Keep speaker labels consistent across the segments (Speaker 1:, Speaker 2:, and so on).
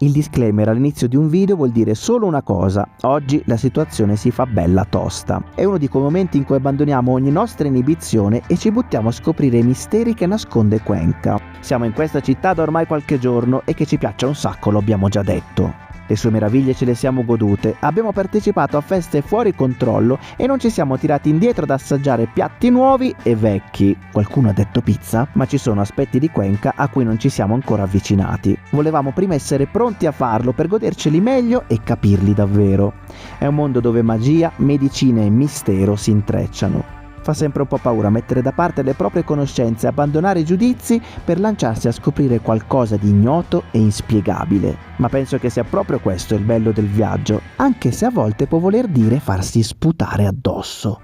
Speaker 1: Il disclaimer all'inizio di un video vuol dire solo una cosa: oggi la situazione si fa bella tosta. È uno di quei momenti in cui abbandoniamo ogni nostra inibizione e ci buttiamo a scoprire i misteri che nasconde Cuenca. Siamo in questa città da ormai qualche giorno e che ci piaccia un sacco lo abbiamo già detto. Le sue meraviglie ce le siamo godute, abbiamo partecipato a feste fuori controllo e non ci siamo tirati indietro ad assaggiare piatti nuovi e vecchi. Qualcuno ha detto pizza? Ma ci sono aspetti di Cuenca a cui non ci siamo ancora avvicinati. Volevamo prima essere pronti a farlo per goderceli meglio e capirli davvero. È un mondo dove magia, medicina e mistero si intrecciano. Fa sempre un po' paura mettere da parte le proprie conoscenze e abbandonare i giudizi per lanciarsi a scoprire qualcosa di ignoto e inspiegabile. Ma penso che sia proprio questo il bello del viaggio, anche se a volte può voler dire farsi sputare addosso.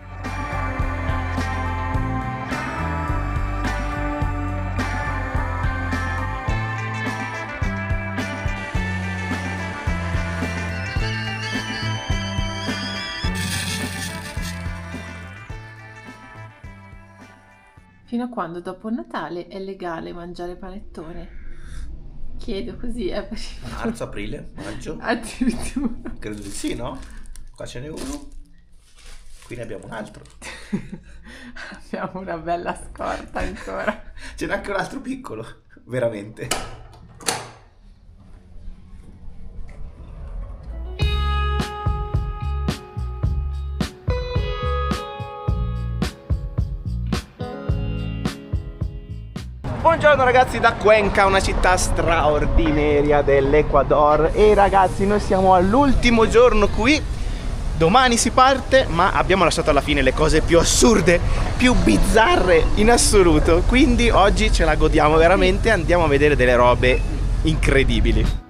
Speaker 2: Fino a quando dopo Natale è legale mangiare panettone? Chiedo così, per
Speaker 3: Marzo, aprile, maggio.
Speaker 2: addirittura.
Speaker 3: Credo di sì, no? Qua ce n'è uno. Qui ne abbiamo un altro.
Speaker 2: Abbiamo una bella scorta ancora.
Speaker 3: Ce n'è anche un altro piccolo, veramente. Buongiorno ragazzi da Cuenca, una città straordinaria dell'Ecuador. E ragazzi, noi siamo all'ultimo giorno qui. Domani si parte, ma abbiamo lasciato alla fine le cose più assurde, più bizzarre in assoluto. Quindi oggi ce la godiamo veramente, andiamo a vedere delle robe incredibili.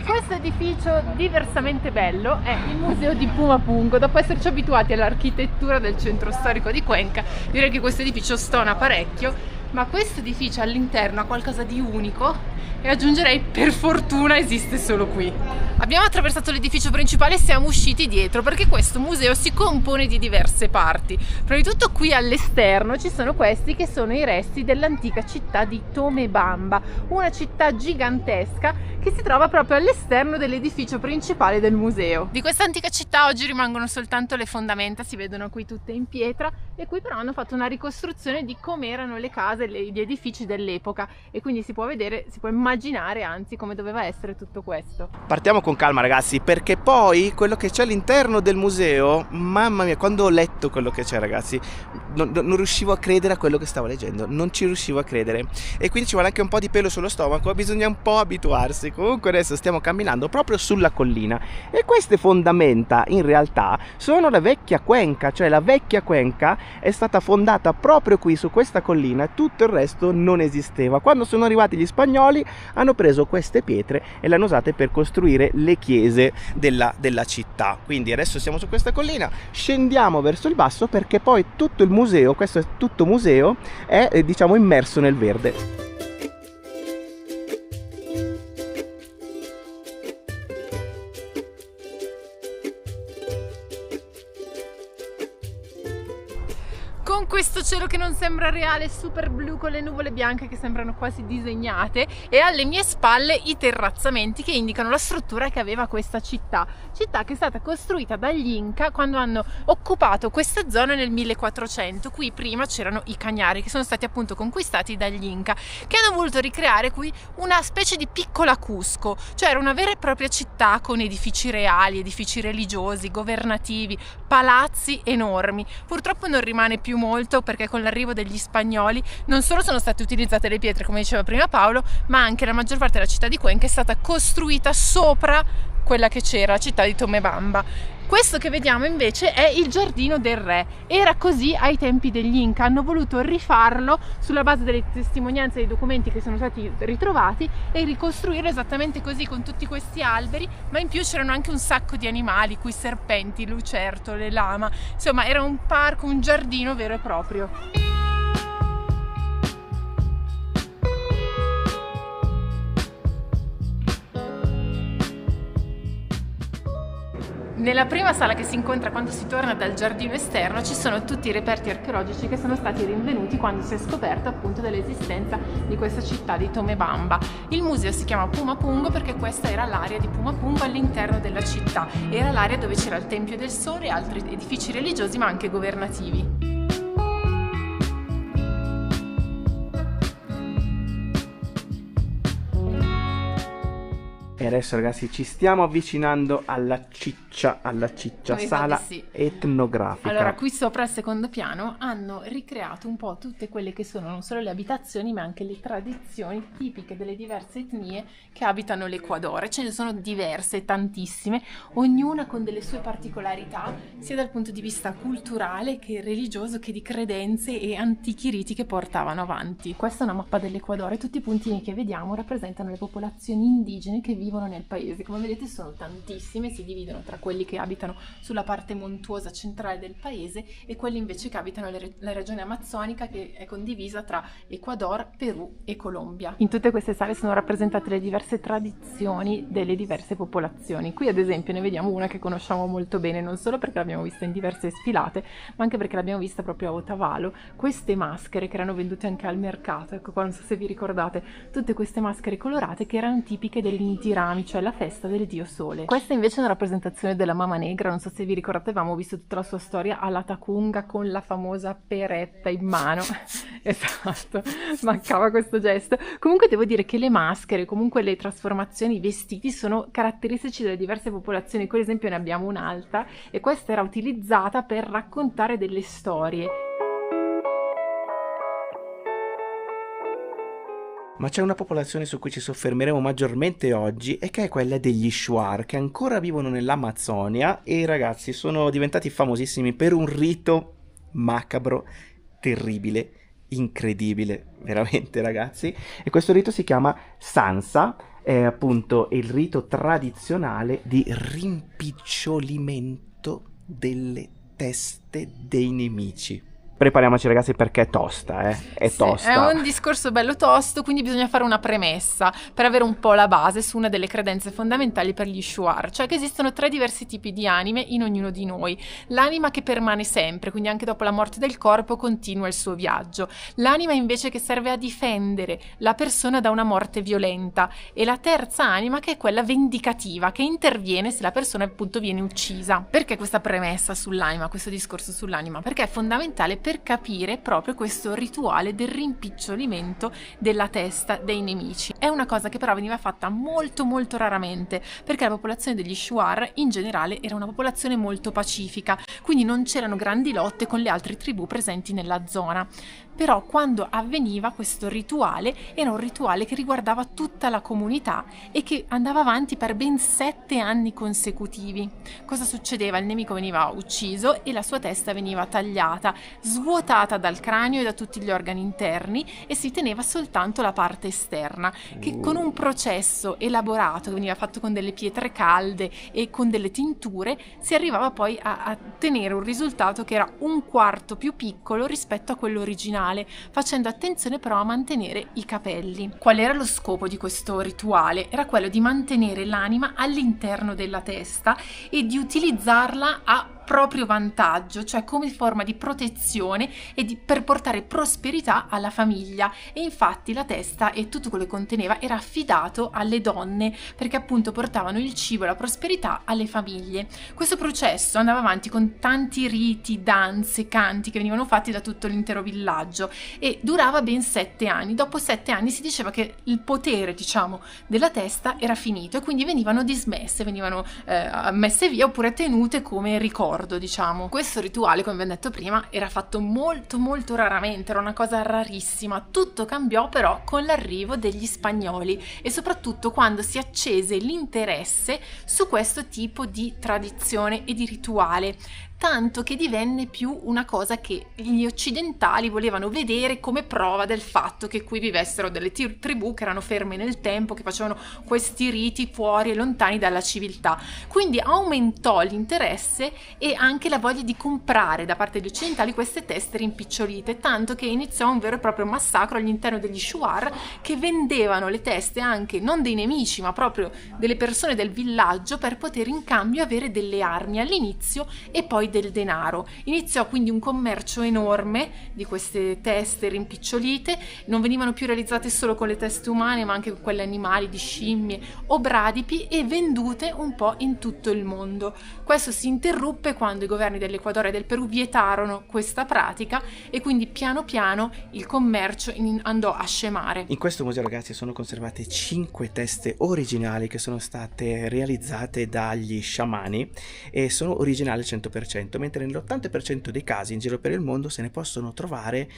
Speaker 2: Questo edificio diversamente bello è il museo di Pumapungo. Dopo esserci abituati all'architettura del centro storico di Cuenca, direi che questo edificio stona parecchio, ma questo edificio all'interno ha qualcosa di unico e aggiungerei per fortuna esiste solo qui. Abbiamo attraversato l'edificio principale e siamo usciti dietro perché questo museo si compone di diverse parti. Prima di tutto qui all'esterno ci sono questi che sono i resti dell'antica città di Tomebamba, una città gigantesca che si trova proprio all'esterno dell'edificio principale del museo. Di questa antica città oggi rimangono soltanto le fondamenta, si vedono qui tutte in pietra, e qui però hanno fatto una ricostruzione di come erano le case, gli edifici dell'epoca, e quindi si può vedere, si può immaginare anzi come doveva essere tutto questo.
Speaker 3: Partiamo con calma ragazzi, perché poi quello che c'è all'interno del museo, mamma mia, quando ho letto quello che c'è ragazzi, non riuscivo a credere a quello che stavo leggendo, non ci riuscivo a credere, e quindi ci vuole anche un po' di pelo sullo stomaco, bisogna un po' abituarsi. Comunque adesso stiamo camminando proprio sulla collina e queste fondamenta in realtà sono la vecchia Cuenca, cioè la vecchia Cuenca è stata fondata proprio qui su questa collina e tutto il resto non esisteva. Quando sono arrivati gli spagnoli hanno preso queste pietre e le hanno usate per costruire le chiese della città. Quindi adesso siamo su questa collina, scendiamo verso il basso perché poi tutto il museo, questo è tutto museo, è diciamo immerso nel verde.
Speaker 2: Con questo cielo che non sembra reale, super blu, con le nuvole bianche che sembrano quasi disegnate, e alle mie spalle i terrazzamenti che indicano la struttura che aveva questa città che è stata costruita dagli Inca quando hanno occupato questa zona nel 1400. Qui prima c'erano i Cañari che sono stati appunto conquistati dagli Inca, che hanno voluto ricreare qui una specie di piccola Cusco, cioè era una vera e propria città con edifici reali, edifici religiosi, governativi, palazzi enormi. Purtroppo non rimane più molto perché con l'arrivo degli spagnoli non solo sono state utilizzate le pietre come diceva prima Paolo, ma anche la maggior parte della città di Cuenca è stata costruita sopra quella che c'era, la città di Tomebamba. Questo che vediamo invece è il giardino del re, era così ai tempi degli Inca, hanno voluto rifarlo sulla base delle testimonianze e dei documenti che sono stati ritrovati e ricostruirlo esattamente così, con tutti questi alberi, ma in più c'erano anche un sacco di animali, qui serpenti, lucertole, lama, insomma era un parco, un giardino vero e proprio. Nella prima sala che si incontra quando si torna dal giardino esterno ci sono tutti i reperti archeologici che sono stati rinvenuti quando si è scoperto appunto dell'esistenza di questa città di Tomebamba. Il museo si chiama Pumapungo perché questa era l'area di Pumapungo all'interno della città, era l'area dove c'era il Tempio del Sole e altri edifici religiosi ma anche governativi.
Speaker 3: E adesso ragazzi ci stiamo avvicinando alla ciccia sala
Speaker 2: sì.
Speaker 3: etnografica.
Speaker 2: Allora, qui sopra al secondo piano hanno ricreato un po' tutte quelle che sono non solo le abitazioni ma anche le tradizioni tipiche delle diverse etnie che abitano l'Ecuador. Ce ne sono diverse, tantissime, ognuna con delle sue particolarità sia dal punto di vista culturale che religioso che di credenze e antichi riti che portavano avanti. Questa è una mappa dell'Ecuador e tutti i puntini che vediamo rappresentano le popolazioni indigene che vivono nel paese. Come vedete sono tantissime, si dividono tra quelli che abitano sulla parte montuosa centrale del paese e quelli invece che abitano la regione amazzonica, che è condivisa tra Ecuador, Perù e Colombia. In tutte queste sale sono rappresentate le diverse tradizioni delle diverse popolazioni. Qui ad esempio ne vediamo una che conosciamo molto bene, non solo perché l'abbiamo vista in diverse sfilate ma anche perché l'abbiamo vista proprio a Otavalo. Queste maschere che erano vendute anche al mercato, ecco qua, non so se vi ricordate, tutte queste maschere colorate che erano tipiche dell'Inti Rami, cioè la festa del dio sole. Questa invece è una rappresentazione della Mama Negra, non so se vi ricordate, avevamo visto tutta la sua storia alla Tacunga con la famosa peretta in mano. Esatto, mancava questo gesto. Comunque devo dire che le maschere, comunque le trasformazioni, i vestiti sono caratteristici delle diverse popolazioni. Qui ad esempio ne abbiamo un'altra e questa era utilizzata per raccontare delle storie.
Speaker 3: Ma c'è una popolazione su cui ci soffermeremo maggiormente oggi e che è quella degli Shuar, che ancora vivono nell'Amazzonia e ragazzi sono diventati famosissimi per un rito macabro, terribile, incredibile, veramente ragazzi. E questo rito si chiama Sansa, è appunto il rito tradizionale di rimpicciolimento delle teste dei nemici. Prepariamoci ragazzi perché è tosta, è
Speaker 2: sì,
Speaker 3: tosta.
Speaker 2: È un discorso bello tosto, quindi bisogna fare una premessa per avere un po' la base su una delle credenze fondamentali per gli Shuar, cioè che esistono 3 diversi tipi di anime in ognuno di noi. L'anima che permane sempre, quindi anche dopo la morte del corpo continua il suo viaggio. L'anima invece che serve a difendere la persona da una morte violenta. E la terza anima che è quella vendicativa, che interviene se la persona appunto viene uccisa. Perché questa premessa sull'anima, questo discorso sull'anima? Perché è fondamentale per capire proprio questo rituale del rimpicciolimento della testa dei nemici. È una cosa che però veniva fatta molto molto raramente, perché la popolazione degli Shuar in generale era una popolazione molto pacifica, quindi non c'erano grandi lotte con le altre tribù presenti nella zona. Però quando avveniva questo rituale era un rituale che riguardava tutta la comunità e che andava avanti per ben 7 anni consecutivi. Cosa succedeva? Il nemico veniva ucciso e la sua testa veniva tagliata, svuotata dal cranio e da tutti gli organi interni e si teneva soltanto la parte esterna, che con un processo elaborato che veniva fatto con delle pietre calde e con delle tinture si arrivava poi a ottenere un risultato che era 1/4 più piccolo rispetto a quello originale, facendo attenzione però a mantenere i capelli. Qual era lo scopo di questo rituale? Era quello di mantenere l'anima all'interno della testa e di utilizzarla a proprio vantaggio, cioè come forma di protezione e per portare prosperità alla famiglia. E infatti la testa e tutto quello che conteneva era affidato alle donne, perché appunto portavano il cibo e la prosperità alle famiglie. Questo processo andava avanti con tanti riti, danze, canti che venivano fatti da tutto l'intero villaggio e durava ben 7 anni. Dopo 7 anni si diceva che il potere, diciamo, della testa era finito e quindi venivano dismesse, venivano messe via oppure tenute come ricordo, diciamo. Questo rituale, come vi ho detto prima, era fatto molto molto raramente, era una cosa rarissima. Tutto cambiò però con l'arrivo degli spagnoli e soprattutto quando si accese l'interesse su questo tipo di tradizione e di rituale. tanto che divenne più una cosa che gli occidentali volevano vedere come prova del fatto che qui vivessero delle tribù che erano ferme nel tempo, che facevano questi riti fuori e lontani dalla civiltà. Quindi aumentò l'interesse e anche la voglia di comprare da parte degli occidentali queste teste rimpicciolite, tanto che iniziò un vero e proprio massacro all'interno degli shuar, che vendevano le teste anche non dei nemici ma proprio delle persone del villaggio per poter in cambio avere delle armi all'inizio e poi del denaro. Iniziò quindi un commercio enorme di queste teste rimpicciolite, non venivano più realizzate solo con le teste umane ma anche con quelle animali, di scimmie o bradipi, e vendute un po' in tutto il mondo. Questo si interruppe quando i governi dell'Ecuador e del Perù vietarono questa pratica e quindi piano piano il commercio andò a scemare.
Speaker 3: In questo museo, ragazzi, sono conservate 5 teste originali che sono state realizzate dagli sciamani e sono originali al 100%, mentre nell'80% dei casi in giro per il mondo se ne possono trovare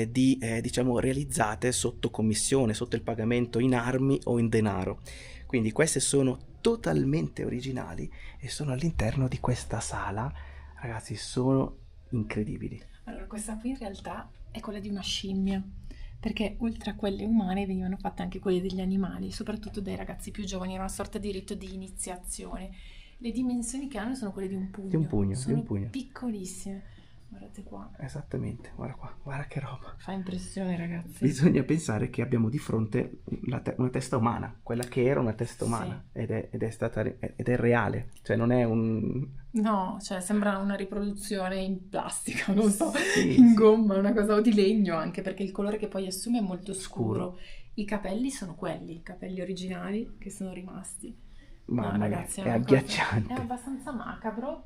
Speaker 3: diciamo realizzate sotto commissione, sotto il pagamento in armi o in denaro. Quindi queste sono totalmente originali e sono all'interno di questa sala. Ragazzi, sono incredibili.
Speaker 2: Allora, questa qui in realtà è quella di una scimmia, perché oltre a quelle umane venivano fatte anche quelle degli animali, soprattutto dai ragazzi più giovani, era una sorta di rito di iniziazione. Le dimensioni che hanno sono quelle di un pugno.
Speaker 3: Di un pugno,
Speaker 2: sono
Speaker 3: di un pugno.
Speaker 2: Piccolissime. Guardate qua.
Speaker 3: Esattamente, guarda qua, guarda che roba.
Speaker 2: Fa impressione, ragazzi.
Speaker 3: Bisogna pensare che abbiamo di fronte una testa umana, quella che era una testa umana,
Speaker 2: sì.
Speaker 3: ed è reale, cioè non è un...
Speaker 2: No, cioè sembra una riproduzione in plastica, non so,
Speaker 3: Sì,
Speaker 2: in
Speaker 3: sì.
Speaker 2: gomma, una cosa, o di legno anche, perché il colore che poi assume è molto scuro. I capelli sono quelli, i capelli originali che sono rimasti.
Speaker 3: Mamma
Speaker 2: No,
Speaker 3: mia,
Speaker 2: ragazzi,
Speaker 3: è
Speaker 2: una
Speaker 3: agghiacciante.
Speaker 2: cosa, è abbastanza macabro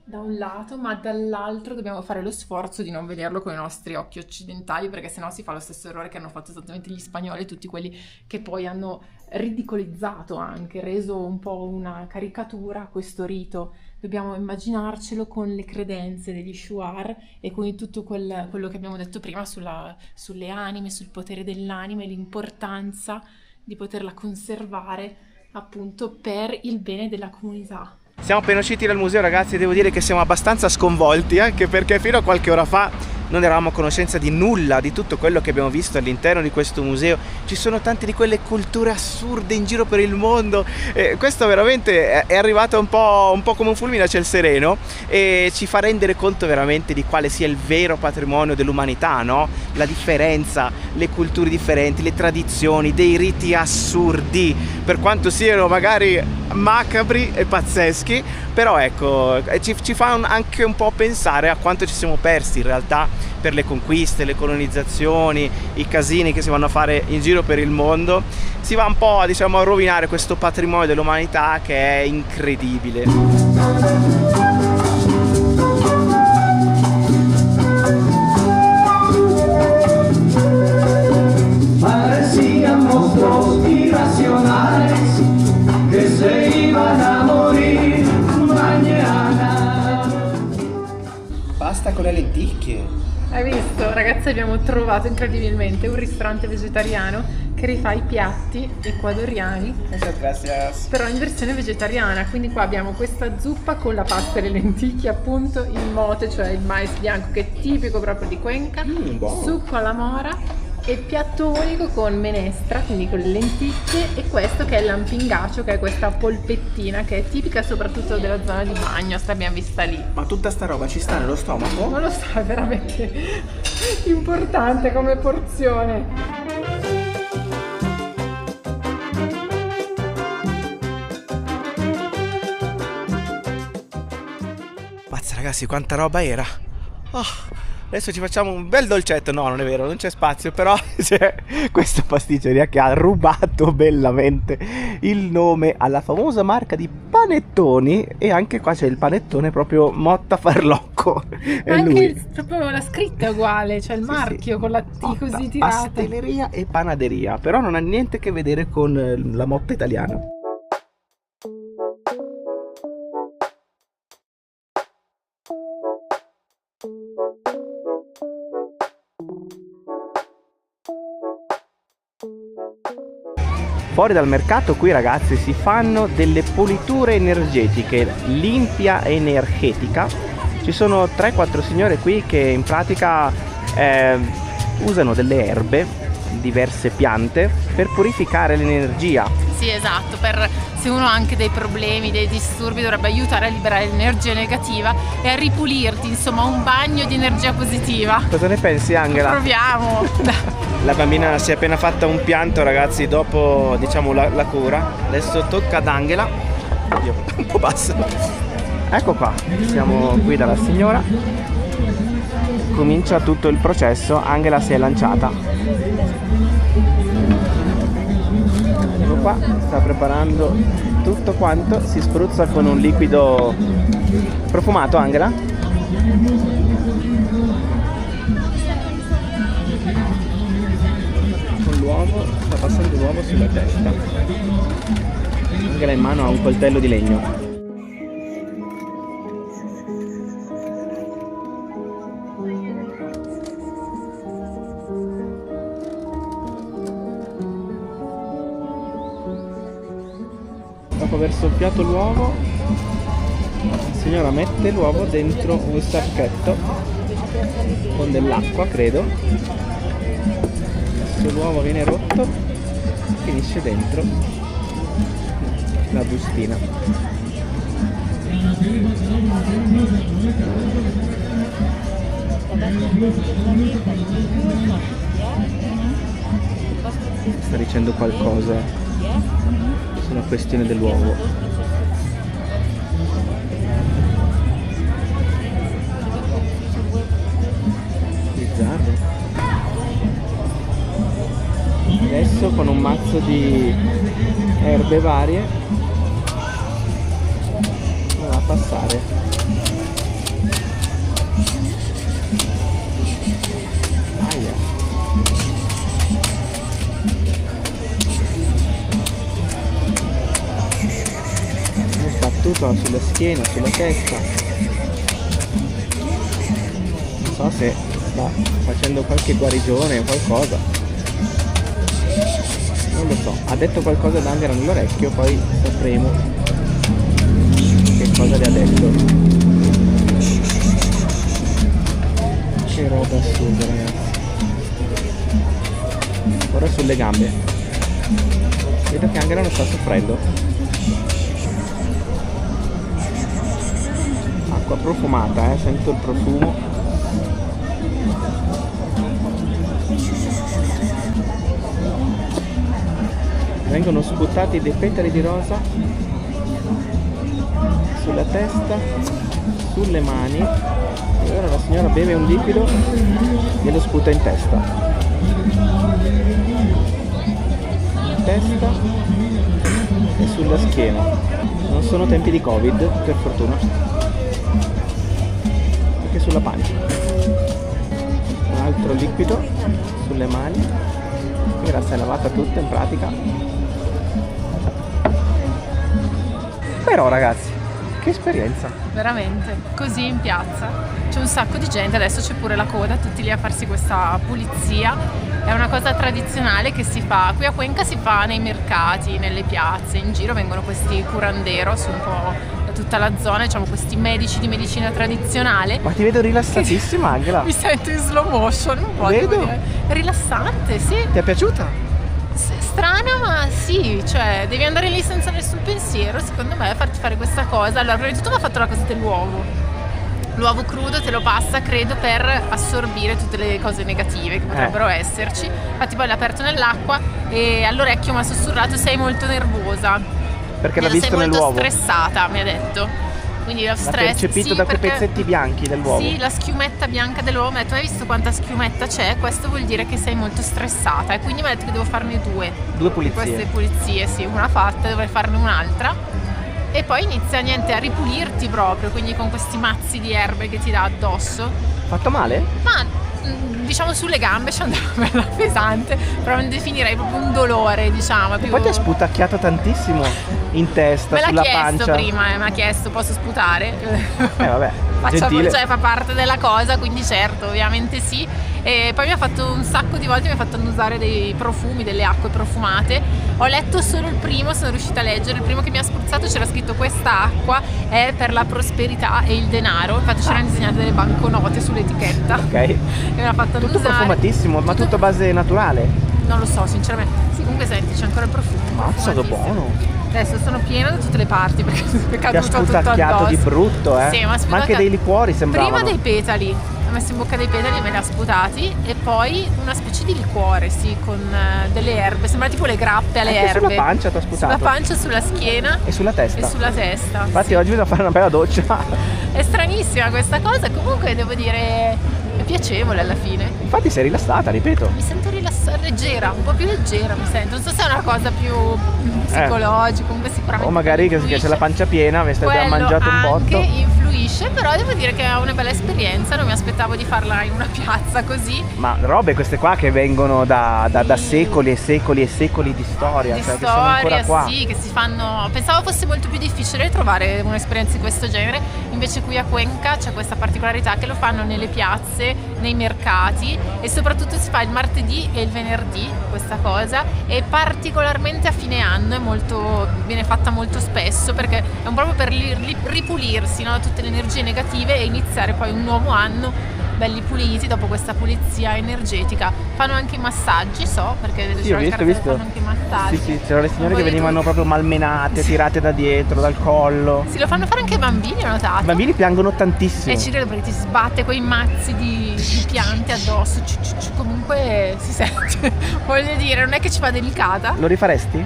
Speaker 2: da un lato, ma dall'altro dobbiamo fare lo sforzo di non vederlo con i nostri occhi occidentali, perché sennò si fa lo stesso errore che hanno fatto esattamente gli spagnoli, tutti quelli che poi hanno ridicolizzato anche, reso un po' una caricatura a questo rito. Dobbiamo immaginarcelo con le credenze degli shuar e con tutto quello che abbiamo detto prima sulle anime, sul potere dell'anima e l'importanza di poterla conservare appunto per il bene della comunità.
Speaker 3: Siamo appena usciti dal museo, ragazzi, e devo dire che siamo abbastanza sconvolti, anche perché fino a qualche ora fa non eravamo a conoscenza di nulla di tutto quello che abbiamo visto all'interno di questo museo. Ci sono tante di quelle culture assurde in giro per il mondo, questo veramente è arrivato un po' come un fulmine a ciel sereno e ci fa rendere conto veramente di quale sia il vero patrimonio dell'umanità, no? La differenza, le culture differenti, le tradizioni, dei riti assurdi, per quanto siano magari macabri e pazzeschi, però ecco, ci fa anche un po' pensare a quanto ci siamo persi in realtà per le conquiste, le colonizzazioni, i casini che si vanno a fare in giro per il mondo. Si va un po', diciamo, a rovinare questo patrimonio dell'umanità che è incredibile.
Speaker 4: Parecían monstruos irracionales que se iban a morir mañana.
Speaker 3: Basta con le lenticchie.
Speaker 2: Hai visto? Ragazzi, abbiamo trovato incredibilmente un ristorante vegetariano che rifà i piatti ecuadoriani,
Speaker 3: Gracias.
Speaker 2: però in versione vegetariana. Quindi qua abbiamo questa zuppa con la pasta e le lenticchie, appunto il mote, cioè il mais bianco che è tipico proprio di Cuenca,
Speaker 3: Buono.
Speaker 2: succo alla mora e piatto unico con menestra, quindi con le lenticchie, e questo che è l'ampingacio, che è questa polpettina che è tipica soprattutto della zona di Bagnos, l'abbiamo vista lì.
Speaker 3: Ma tutta sta roba ci sta nello stomaco?
Speaker 2: Non lo so, è veramente importante come porzione.
Speaker 3: Mazza, ragazzi, quanta roba era! Oh, adesso ci facciamo un bel dolcetto. No, non è vero, non c'è spazio, però c'è questa pasticceria che ha rubato bellamente il nome alla famosa marca di panettoni, e anche qua c'è il panettone proprio Motta Farlocco. È
Speaker 2: Anche
Speaker 3: lui.
Speaker 2: proprio la scritta è uguale, cioè il
Speaker 3: Sì,
Speaker 2: marchio
Speaker 3: sì.
Speaker 2: con la T
Speaker 3: Motta,
Speaker 2: così tirata.
Speaker 3: Pastelleria e panaderia, però non ha niente a che vedere con la motta italiana. Fuori dal mercato qui, ragazzi, si fanno delle puliture energetiche, limpia energetica, Ci sono 3-4 signore qui che in pratica usano delle erbe, diverse piante, per purificare l'energia.
Speaker 2: Sì, esatto, se uno ha anche dei problemi, dei disturbi, dovrebbe aiutare a liberare l'energia negativa e a ripulirti, insomma, un bagno di energia positiva.
Speaker 3: Cosa ne pensi, Angela?
Speaker 2: Proviamo!
Speaker 3: La bambina si è appena fatta un pianto, ragazzi, dopo, diciamo, la cura. Adesso tocca ad Angela. Oddio, un po' basso. Ecco qua, siamo qui dalla signora. Comincia tutto il processo. Angela si è lanciata. Ecco qua, sta preparando tutto quanto. Si spruzza con un liquido profumato, Angela. Con l'uovo, sta passando l'uovo sulla testa. Angela in mano ha un coltello di legno. Dopo aver soffiato l'uovo, la signora mette l'uovo dentro un sacchetto con dell'acqua, credo. Adesso l'uovo viene rotto, finisce dentro la bustina. Sta dicendo qualcosa sulla questione dell'uovo. Bizzarro. Adesso con un mazzo di erbe varie va a passare. Aia. Sbattuto sulla schiena, sulla testa. Non so se sta facendo qualche guarigione o qualcosa. Non lo so. Ha detto qualcosa ad Angela nell'orecchio, poi sapremo che cosa le ha detto. Che roba assurda, ragazzi. Ora sulle gambe. Vedo che Angela non sta soffrendo. Acqua profumata, sento il profumo. Vengono sputati dei petali di rosa sulla testa, sulle mani, e ora la signora beve un liquido e lo sputa in testa. In testa e sulla schiena. Non sono tempi di Covid, per fortuna. Sulla pancia, un altro liquido sulle mani. Ora si è lavata tutta in pratica. Però ragazzi, che esperienza,
Speaker 2: Veramente, così in piazza c'è un sacco di gente, adesso c'è pure la coda, tutti lì a farsi questa pulizia. È una cosa tradizionale che si fa qui a Cuenca, si fa nei mercati, nelle piazze, in giro vengono questi curanderos un po' tutta la zona, diciamo questi medici di medicina tradizionale.
Speaker 3: ma ti vedo rilassatissima, Angela.
Speaker 2: Mi sento in slow motion, un po',
Speaker 3: Vedo.
Speaker 2: devo dire. È rilassante, sì.
Speaker 3: Ti è piaciuta?
Speaker 2: Strana, ma sì, cioè devi andare lì senza nessun pensiero, secondo me, farti fare questa cosa. Allora, prima di tutto mi ha fatto la cosa dell'uovo. L'uovo crudo te lo passa, credo, per assorbire tutte le cose negative che potrebbero esserci. Infatti poi l'ha aperto nell'acqua e all'orecchio mi ha sussurrato: sei molto nervosa.
Speaker 3: Perché l'ha visto nell'uovo.
Speaker 2: Sei molto stressata, mi ha detto. Quindi lo
Speaker 3: L'ha
Speaker 2: stress,
Speaker 3: percepito
Speaker 2: sì,
Speaker 3: da quei
Speaker 2: perché-
Speaker 3: pezzetti bianchi dell'uovo.
Speaker 2: Sì, la schiumetta bianca dell'uovo. Mi ha detto: hai visto quanta schiumetta c'è? Questo vuol dire che sei molto stressata. E quindi mi ha detto che devo farne due.
Speaker 3: Due
Speaker 2: Di
Speaker 3: pulizie.
Speaker 2: queste pulizie, sì, una fatta, dovrei farne un'altra. E poi inizia niente a ripulirti proprio, quindi con questi mazzi di erbe che ti dà addosso.
Speaker 3: Fatto male?
Speaker 2: Ma diciamo sulle gambe ci andava bella pesante, però non definirei proprio un dolore, diciamo.
Speaker 3: E
Speaker 2: Più...
Speaker 3: poi ti ha sputacchiato tantissimo in testa,
Speaker 2: Me l'ha
Speaker 3: sulla
Speaker 2: chiesto
Speaker 3: pancia.
Speaker 2: prima, mi ha chiesto: posso sputare?
Speaker 3: Vabbè. Gentile.
Speaker 2: cioè fa parte della cosa, quindi certo, ovviamente sì. E poi mi ha fatto un sacco di volte, mi ha fatto annusare dei profumi, delle acque profumate. Ho letto solo il primo, sono riuscita a leggere il primo che mi ha spruzzato, c'era scritto: questa acqua è per la prosperità e il denaro. Infatti c'erano disegnate delle banconote sull'etichetta.
Speaker 3: Ok.
Speaker 2: E mi ha fatto
Speaker 3: Tutto
Speaker 2: annusare.
Speaker 3: profumatissimo, ma tutto a base naturale.
Speaker 2: Non lo so, sinceramente. Sì, comunque senti, c'è ancora il profumo.
Speaker 3: Mazza,
Speaker 2: profumatissimo.
Speaker 3: buono.
Speaker 2: Adesso sono piena da tutte le parti perché è
Speaker 3: Ti ha
Speaker 2: caduto tutto
Speaker 3: sputacchiato
Speaker 2: addosso.
Speaker 3: di brutto, eh?
Speaker 2: Sì,
Speaker 3: ma anche dei liquori sembravano.
Speaker 2: Prima dei petali, ho messo in bocca dei petali e me li ha sputati, e poi una specie di liquore, sì, con delle erbe, sembra tipo le grappe alle
Speaker 3: Anche
Speaker 2: erbe.
Speaker 3: sulla pancia ti ha sputato.
Speaker 2: Sulla pancia, sulla schiena
Speaker 3: E sulla testa.
Speaker 2: e sulla testa.
Speaker 3: Infatti
Speaker 2: sì.
Speaker 3: oggi bisogna fare una bella doccia.
Speaker 2: È stranissima questa cosa, comunque devo dire è piacevole alla fine.
Speaker 3: Infatti sei rilassata, ripeto.
Speaker 2: Mi sento rilassata, leggera, un po' più leggera mi sento. Non so se è una cosa più psicologica, comunque sicuramente.
Speaker 3: O magari che
Speaker 2: influisce.
Speaker 3: c'è la pancia piena, mi stai
Speaker 2: Quello
Speaker 3: mangiato un
Speaker 2: anche
Speaker 3: botto.
Speaker 2: influisce, però devo dire che è una bella esperienza, non mi aspettavo di farla in una piazza così.
Speaker 3: Ma robe queste qua che vengono da secoli e secoli e secoli di storia,
Speaker 2: Di
Speaker 3: cioè che sono ancora
Speaker 2: storia,
Speaker 3: qua.
Speaker 2: sì, che si fanno. Pensavo fosse molto più difficile trovare un'esperienza di questo genere, invece qui a Cuenca c'è questa particolarità che lo fanno nelle piazze, nei mercati, e soprattutto si fa il martedì e il venerdì questa cosa, e particolarmente a fine anno viene fatta molto spesso, perché è un proprio per ripulirsi, no, da tutte le energie negative e iniziare poi un nuovo anno belli puliti dopo questa pulizia energetica. Fanno anche i massaggi, so, perché
Speaker 3: Sì, ho visto.
Speaker 2: fanno anche i massaggi.
Speaker 3: Sì, sì, c'erano le signore
Speaker 2: Un
Speaker 3: che
Speaker 2: po' di
Speaker 3: venivano
Speaker 2: tutto.
Speaker 3: proprio malmenate, tirate da dietro, dal collo.
Speaker 2: Sì, lo fanno fare anche ai bambini, ho notato.
Speaker 3: I bambini piangono tantissimo.
Speaker 2: E ci credo, perché ti sbatte quei mazzi di piante addosso, comunque si sente. Voglio dire, non è che ci fa delicata.
Speaker 3: Lo rifaresti?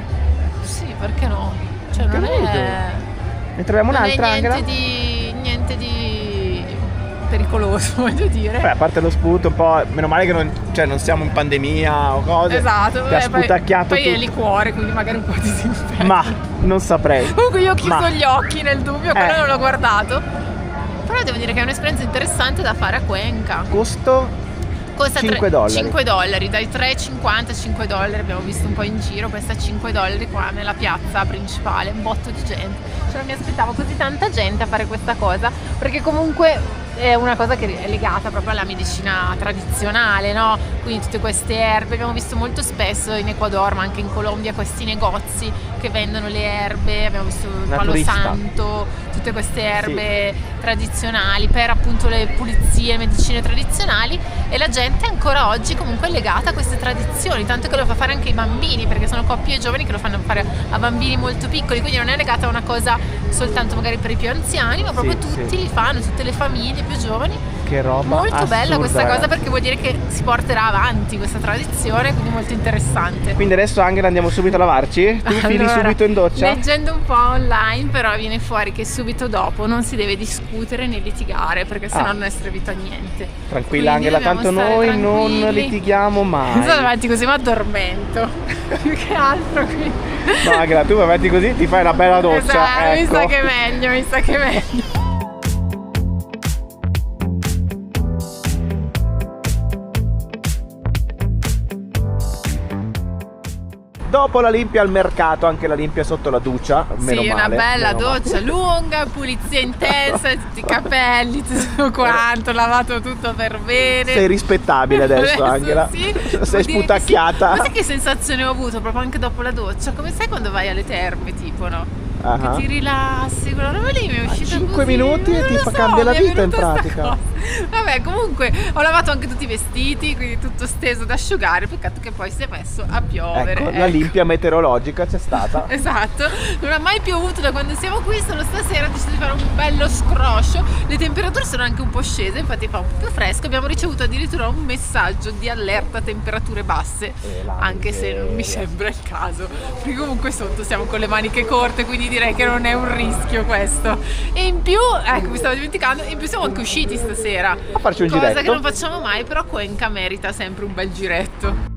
Speaker 2: Sì, perché no? Cioè
Speaker 3: Che
Speaker 2: non
Speaker 3: modo?
Speaker 2: è.
Speaker 3: Ne troviamo
Speaker 2: Non è
Speaker 3: un'altra, Angela?
Speaker 2: niente di pericoloso, voglio dire.
Speaker 3: Beh, a parte lo sputo un po', meno male che non siamo in pandemia o cose.
Speaker 2: Esatto,
Speaker 3: Ti ha sputacchiato
Speaker 2: poi è
Speaker 3: tutto.
Speaker 2: liquore, quindi magari un po' di disinfetto.
Speaker 3: Ma non saprei.
Speaker 2: Comunque io ho chiuso
Speaker 3: Ma-
Speaker 2: gli occhi nel dubbio, però
Speaker 3: Eh.
Speaker 2: non l'ho guardato. Però devo dire che è un'esperienza interessante da fare a Cuenca.
Speaker 3: Costo
Speaker 2: Costa
Speaker 3: $5.
Speaker 2: 5 dollari, dai 3,50 a 5 dollari, abbiamo visto un po' in giro, questa 5 dollari qua nella piazza principale, un botto di gente. Cioè non mi aspettavo così tanta gente a fare questa cosa, perché comunque è una cosa che è legata proprio alla medicina tradizionale, no? Quindi tutte queste erbe, abbiamo visto molto spesso in Ecuador, ma anche in Colombia, questi negozi che vendono le erbe, abbiamo visto il Palo
Speaker 3: Naturista.
Speaker 2: Santo, tutte queste erbe tradizionali per appunto le pulizie, le medicine tradizionali, e la gente ancora oggi comunque è legata a queste tradizioni, tanto che lo fa fare anche ai bambini, perché sono coppie giovani che lo fanno fare a bambini molto piccoli, quindi non è legata a una cosa soltanto magari per i più anziani, ma proprio
Speaker 3: Sì,
Speaker 2: tutti
Speaker 3: sì.
Speaker 2: li fanno, tutte le famiglie più giovani.
Speaker 3: Che roba
Speaker 2: Molto bella
Speaker 3: assurda,
Speaker 2: questa cosa,
Speaker 3: ragazzi.
Speaker 2: perché vuol dire che si porterà avanti questa tradizione, quindi molto interessante.
Speaker 3: Quindi adesso Angela andiamo subito a lavarci? Tu fili
Speaker 2: Allora,
Speaker 3: subito in doccia?
Speaker 2: Leggendo un po' online però viene fuori che subito dopo non si deve discutere né litigare, perché sennò non è servito a niente.
Speaker 3: Tranquilla
Speaker 2: Quindi
Speaker 3: Angela,
Speaker 2: dobbiamo
Speaker 3: tanto
Speaker 2: stare
Speaker 3: noi non
Speaker 2: tranquilli.
Speaker 3: litighiamo mai.
Speaker 2: Sto avanti così mi addormento. Più che altro qui.
Speaker 3: No Angela, tu vai avanti così, ti fai una bella doccia.
Speaker 2: Esatto,
Speaker 3: Ecco.
Speaker 2: mi sa che è meglio, mi sa che è meglio.
Speaker 3: Dopo la limpia al mercato, anche la limpia sotto la doccia. Meno
Speaker 2: Sì, una
Speaker 3: male,
Speaker 2: bella
Speaker 3: meno male.
Speaker 2: doccia lunga, pulizia intensa, tutti i capelli, tutto quanto, lavato tutto per bene.
Speaker 3: Sei rispettabile adesso, Angela.
Speaker 2: Sì,
Speaker 3: Sei
Speaker 2: vuol dire che
Speaker 3: sputacchiata.
Speaker 2: sì. Ma sai che sensazione ho avuto proprio anche dopo la doccia? Come sai quando vai alle terme, tipo, no?
Speaker 3: Ah.
Speaker 2: Che ti rilassi, quella roba lì mi è uscita
Speaker 3: 5
Speaker 2: così.
Speaker 3: minuti e
Speaker 2: Non
Speaker 3: ti
Speaker 2: lo
Speaker 3: fa
Speaker 2: so,
Speaker 3: cambia la
Speaker 2: mi è
Speaker 3: vita in
Speaker 2: venuta sta
Speaker 3: pratica.
Speaker 2: cosa. Vabbè, comunque ho lavato anche tutti i vestiti, quindi tutto steso da asciugare, peccato che poi si è messo a piovere.
Speaker 3: Ecco, la limpia meteorologica c'è stata.
Speaker 2: Esatto, non ha mai piovuto da quando siamo qui, solo stasera ho deciso di fare un bello scroscio. Le temperature sono anche un po' scese, infatti fa un po' più fresco. Abbiamo ricevuto addirittura un messaggio di allerta temperature basse,
Speaker 3: la
Speaker 2: anche se non mi
Speaker 3: miseria.
Speaker 2: sembra il caso, perché comunque sotto siamo con le maniche corte, quindi direi che non è un rischio questo. E in più, ecco, mi stavo dimenticando, in più siamo anche usciti stasera
Speaker 3: A farci un
Speaker 2: cosa
Speaker 3: giretto.
Speaker 2: che non facciamo mai, però Cuenca merita sempre un bel giretto.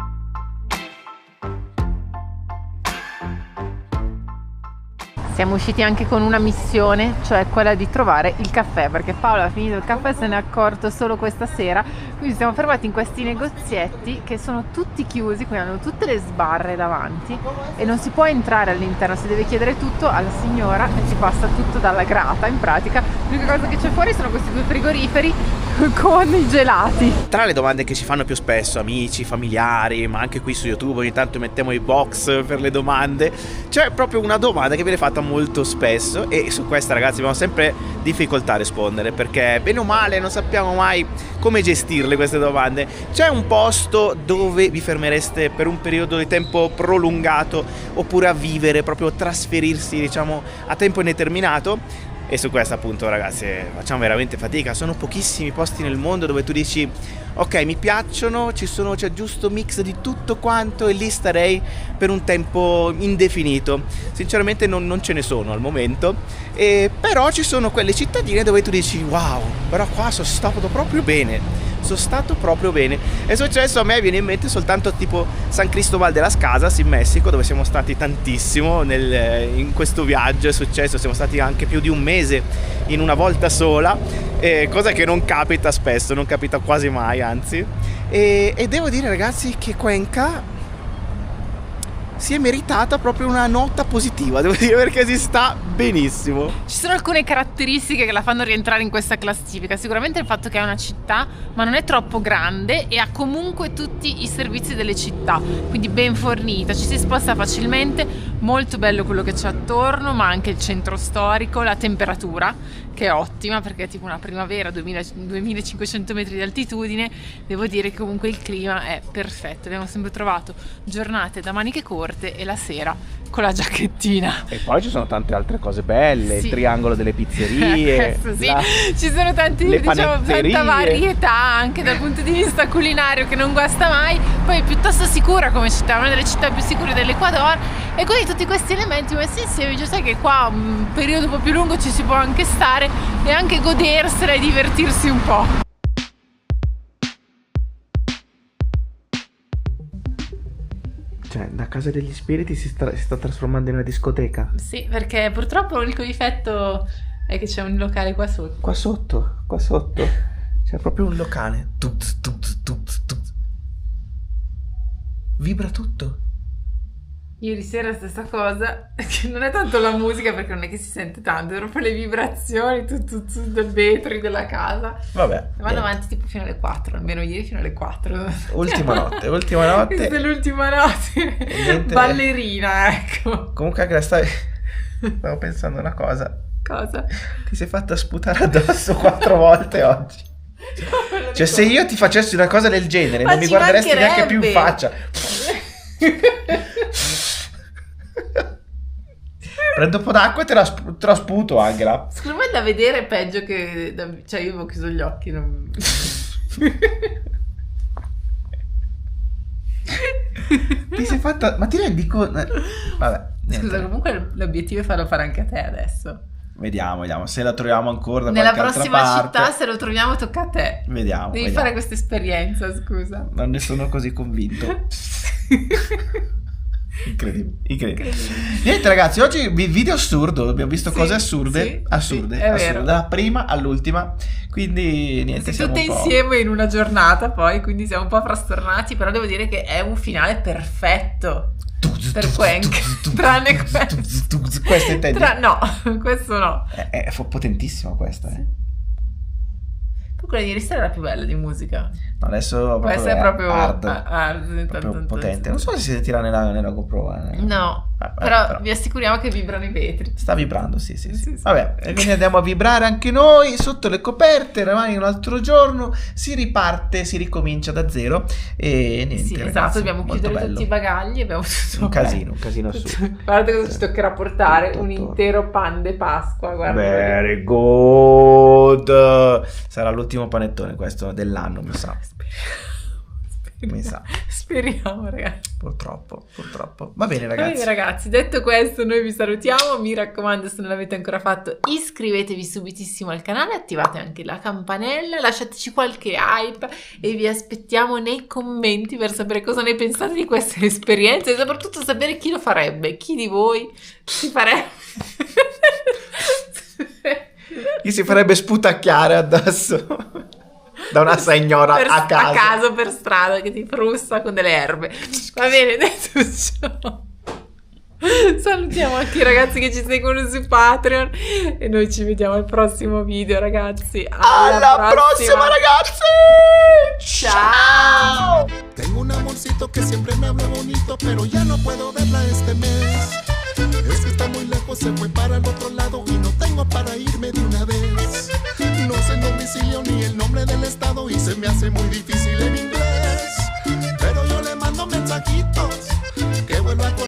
Speaker 2: Siamo usciti anche con una missione, cioè quella di trovare il caffè, perché Paolo ha finito il caffè, se ne è accorto solo questa sera, quindi siamo fermati in questi negozietti che sono tutti chiusi, quindi hanno tutte le sbarre davanti e non si può entrare all'interno, si deve chiedere tutto alla signora e si passa tutto dalla grata, in pratica l'unica cosa che c'è fuori sono questi 2 frigoriferi con i gelati.
Speaker 3: Tra le domande che ci fanno più spesso amici, familiari, ma anche qui su YouTube ogni tanto mettiamo i box per le domande, c'è proprio una domanda che viene fatta molto spesso e su questa, ragazzi, abbiamo sempre difficoltà a rispondere, perché bene o male non sappiamo mai come gestirle queste domande. C'è un posto dove vi fermereste per un periodo di tempo prolungato, oppure a vivere, proprio trasferirsi, diciamo, a tempo indeterminato? E su questo, appunto, ragazzi, facciamo veramente fatica. Sono pochissimi posti nel mondo dove tu dici ok, mi piacciono, c'è giusto mix di tutto quanto e lì starei per un tempo indefinito. Sinceramente non ce ne sono al momento, però ci sono quelle cittadine dove tu dici wow, però qua sono stato proprio bene. È successo a me, viene in mente soltanto tipo San Cristóbal de las Casas in Messico, dove siamo stati tantissimo in questo viaggio. È successo, siamo stati anche più di un mese in una volta sola, cosa che non capita spesso, non capita quasi mai, anzi. E devo dire, ragazzi, che Cuenca si è meritata proprio una nota positiva, devo dire, perché si sta benissimo.
Speaker 2: Ci sono alcune caratteristiche che la fanno rientrare in questa classifica. Sicuramente il fatto che è una città, ma non è troppo grande e ha comunque tutti i servizi delle città, quindi ben fornita, ci si sposta facilmente, molto bello quello che c'è attorno, ma anche il centro storico, la temperatura che è ottima perché è tipo una primavera, 2500 metri di altitudine. Devo dire che comunque il clima è perfetto, abbiamo sempre trovato giornate da maniche corte e la sera con la giacchettina.
Speaker 3: E poi ci sono tante altre cose belle,
Speaker 2: sì.
Speaker 3: Il triangolo delle pizzerie,
Speaker 2: sì. Ci sono tanti, diciamo, tanta varietà anche dal punto di vista culinario che non guasta mai. Poi è piuttosto sicura come città, una delle città più sicure dell'Ecuador, e quindi tutti questi elementi messi insieme, già sai che qua un periodo un po' più lungo ci si può anche stare e anche godersela e divertirsi un po'.
Speaker 3: Cioè, la casa degli spiriti si sta trasformando in una discoteca.
Speaker 2: Sì, perché purtroppo l'unico difetto è che c'è un locale qua sotto.
Speaker 3: Qua sotto. C'è proprio un locale. Tut. Vibra tutto.
Speaker 2: Ieri sera stessa cosa, che non è tanto la musica perché non è che si sente tanto, è proprio le vibrazioni del vetri della casa.
Speaker 3: Vabbè.
Speaker 2: Vanno avanti tipo fino alle 4, almeno ieri fino alle 4.
Speaker 3: Ultima notte.
Speaker 2: Questa è l'ultima notte.
Speaker 3: Niente.
Speaker 2: Ballerina, ecco.
Speaker 3: Comunque anche stavo pensando una cosa.
Speaker 2: Cosa?
Speaker 3: Ti sei fatta sputare addosso 4 volte oggi. Cioè, se io ti facessi una cosa del genere,
Speaker 2: ma
Speaker 3: non mi guarderesti neanche più in faccia. Prendo un po' d'acqua e te la sputo, Angela.
Speaker 2: Secondo me è da vedere peggio che cioè io avevo chiuso gli occhi, non...
Speaker 3: Ti sei fatta... Ma ti rendi conto? Vabbè, niente.
Speaker 2: Scusa, comunque l'obiettivo è farlo fare anche a te adesso.
Speaker 3: Vediamo se la troviamo ancora da
Speaker 2: nella
Speaker 3: qualche
Speaker 2: prossima
Speaker 3: altra parte.
Speaker 2: città, se lo troviamo tocca a te.
Speaker 3: Vediamo.
Speaker 2: Devi fare questa esperienza, scusa.
Speaker 3: Non ne sono così convinto. Incredibile. Niente, ragazzi, oggi video assurdo. Abbiamo visto cose assurde. Assurde. Dalla prima all'ultima. Quindi niente,
Speaker 2: siamo tutte insieme in una giornata, poi quindi siamo un po' frastornati. Però devo dire che è un finale perfetto per Cuenca. Tranne questo.
Speaker 3: Questo intendi?
Speaker 2: No, questo no.
Speaker 3: È potentissimo questa,
Speaker 2: Quella di ieri sera era più bella di musica.
Speaker 3: No, adesso
Speaker 2: questa è proprio
Speaker 3: hard, proprio potente. Non so se si sentirà nella GoPro.
Speaker 2: No, però vi assicuriamo che vibrano i vetri.
Speaker 3: Sta vibrando, sì. Vabbè, e quindi andiamo a vibrare anche noi sotto le coperte. Rimane un altro giorno, si riparte, si ricomincia da zero e niente.
Speaker 2: Sì,
Speaker 3: ragazzi,
Speaker 2: esatto, dobbiamo chiudere
Speaker 3: bello.
Speaker 2: tutti i bagagli, abbiamo tutto
Speaker 3: un casino assurdo.
Speaker 2: Guarda cosa ci toccherà portare, un intero pan de Pasqua, guarda.
Speaker 3: Very good. Sarà l'ultimo panettone questo dell'anno, mi sa. Mi sa.
Speaker 2: Speriamo, ragazzi.
Speaker 3: Purtroppo. Va bene, ragazzi.
Speaker 2: Bene, ragazzi, detto questo, noi vi salutiamo. Mi raccomando, se non l'avete ancora fatto, iscrivetevi subitissimo al canale, attivate anche la campanella, lasciateci qualche hype e vi aspettiamo nei commenti per sapere cosa ne pensate di queste esperienze e soprattutto sapere chi lo farebbe, chi di voi si farebbe.
Speaker 3: Chi si farebbe sputacchiare addosso da una signora a caso
Speaker 2: per strada che ti frusta con delle erbe. Va bene, detto ciò, salutiamo anche i ragazzi che ci seguono su Patreon e noi ci vediamo al prossimo video, ragazzi.
Speaker 3: Alla prossima, ragazzi.
Speaker 2: Ciao.
Speaker 5: Tengo un amorcito que siempre me habla bonito, pero ya no puedo verla este mes. Es que está muy lejos, se fue para el otro lado y no tengo para irme de una vez. No sé el domicilio ni el nombre del estado y se me hace muy difícil en inglés.